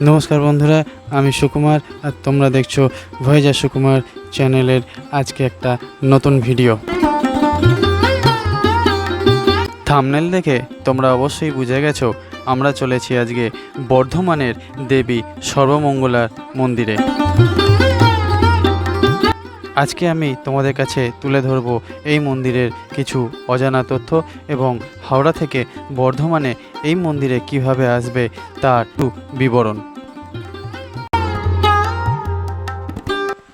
নমস্কার বন্ধুরা, আমি সুকুমার আর তোমরা দেখছো ভয়েজার সুকুমার চ্যানেলের আজকে একটা নতুন ভিডিও। থাম্বনেল দেখে তোমরা অবশ্যই বুঝে গেছো আমরা চলেছি আজকে বর্ধমানের দেবী সর্বমঙ্গলার মন্দিরে। আজকে আমি তোমাদের কাছে তুলে ধরব এই মন্দিরের কিছু অজানা তথ্য এবং হাওড়া থেকে বর্ধমানে এই মন্দিরে কিভাবে আসবে তার একটু বিবরণ।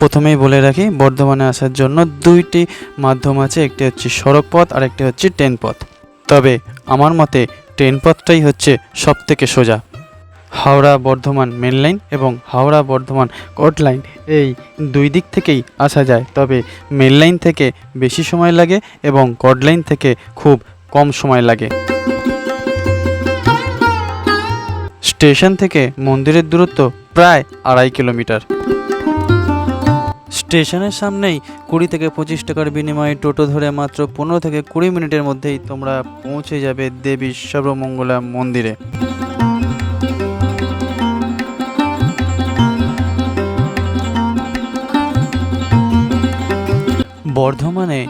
প্রথমেই বলে রাখি, বর্ধমানে আসার জন্য দুইটি মাধ্যম আছে, একটি হচ্ছে সড়ক পথ আর একটি হচ্ছে ট্রেন পথ। তবে আমার মতে ট্রেন পথটাই হচ্ছে সবথেকে সোজা। হাওড়া বর্ধমান মেন লাইন এবং হাওড়া বর্ধমান কট লাইন এই দুই দিক থেকেই আসা যায়, তবে মেন লাইন থেকে বেশি সময় লাগে এবং কট লাইন থেকে খুব কম সময় লাগে। স্টেশন থেকে মন্দিরের দূরত্ব প্রায় 2.5 কিলোমিটার। স্টেশনের সামনেই 20 থেকে 25 টাকার বিনিময়ে টোটো ধরে মাত্র 15 থেকে 20 মিনিটের মধ্যেই তোমরা পৌঁছে যাবে দেবী সর্বমঙ্গলা মন্দিরে। বর্ধমানে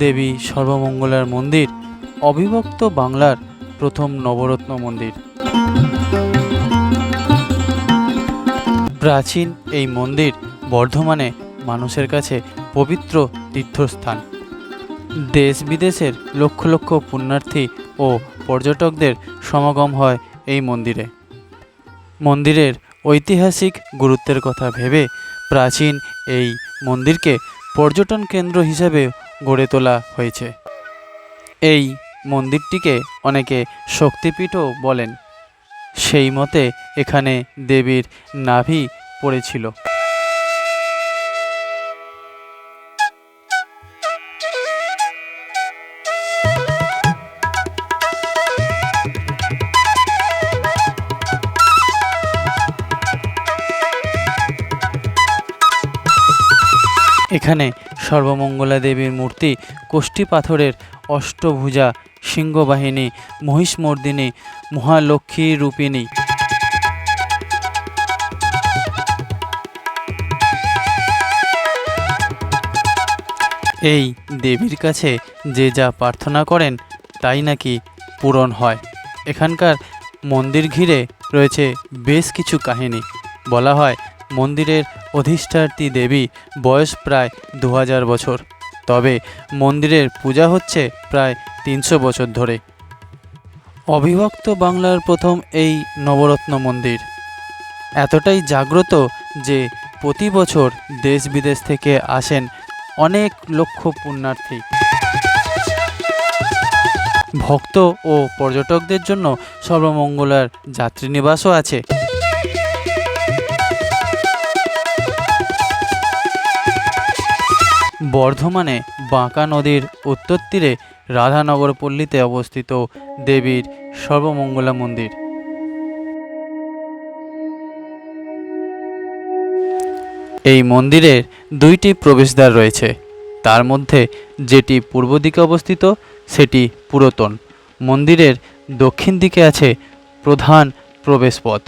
দেবী সর্বমঙ্গলার মন্দির অবিভক্ত বাংলার প্রথম নবরত্ন মন্দির। প্রাচীন এই মন্দির বর্ধমানে মানুষের কাছে পবিত্র তীর্থস্থান। দেশ বিদেশের লক্ষ লক্ষ পুণ্যার্থী ও পর্যটকদের সমাগম হয় এই মন্দিরে। মন্দিরের ঐতিহাসিক গুরুত্বের কথা ভেবে প্রাচীন এই মন্দিরকে পর্যটন কেন্দ্র হিসেবে গড়ে তোলা হয়েছে। এই মন্দিরটিকে অনেকে শক্তিপীঠও বলেন। সেই মতে এখানে দেবীর নাভি পড়েছিল। এখানে সর্বমঙ্গলা দেবীর মূর্তি কোষ্ঠী পাথরের অষ্টভুজা সিংহবাহিনী মহিষমর্দিনী মহালক্ষ্মী রূপিণী। এই দেবীর কাছে যে যা প্রার্থনা করেন তাই নাকি পূরণ হয়। এখানকার মন্দির ঘিরে রয়েছে বেশ কিছু কাহিনী। বলা হয় মন্দিরের অধিষ্ঠাত্রী দেবী বয়স প্রায় 2000 বছর, তবে মন্দিরের পূজা হচ্ছে প্রায় 300 বছর ধরে। অবিভক্ত বাংলার প্রথম এই নবরত্ন মন্দির এতটাই জাগ্রত যে প্রতি বছর দেশ বিদেশ থেকে আসেন অনেক লক্ষ পুণ্যার্থী। ভক্ত ও পর্যটকদের জন্য সর্বমঙ্গলার যাত্রীনিবাসও আছে। বর্ধমানে বাঁকা নদীর উত্তর তীরে রাধানগর পল্লীতে অবস্থিত দেবীর সর্বমঙ্গলা মন্দির। এই মন্দিরের দুইটি প্রবেশদ্বার রয়েছে, তার মধ্যে যেটি পূর্ব দিকে অবস্থিত সেটি পুরাতন। মন্দিরের দক্ষিণ দিকে আছে প্রধান প্রবেশপথ।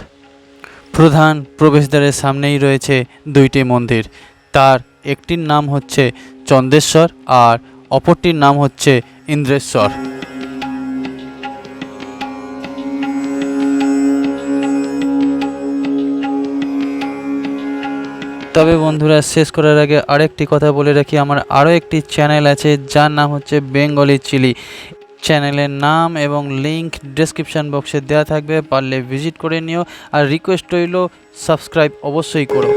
প্রধান প্রবেশদ্বারের সামনেই রয়েছে দুইটি মন্দির, তার একটির নাম হচ্ছে চন্দ্রেশ্বর আর অপরটির নাম হচ্ছে ইন্দ্রেশ্বর। তবে বন্ধুরা, শেষ করার আগে আরেকটি কথা বলে রাখি, আমার আরও একটি চ্যানেল আছে যার নাম হচ্ছে বেঙ্গলি চিলি। চ্যানেলের নাম এবং লিংক ডেসক্রিপশান বক্সে দেওয়া থাকবে, পারলে ভিজিট করে নিও। আর রিকোয়েস্ট রইল সাবস্ক্রাইব অবশ্যই করো।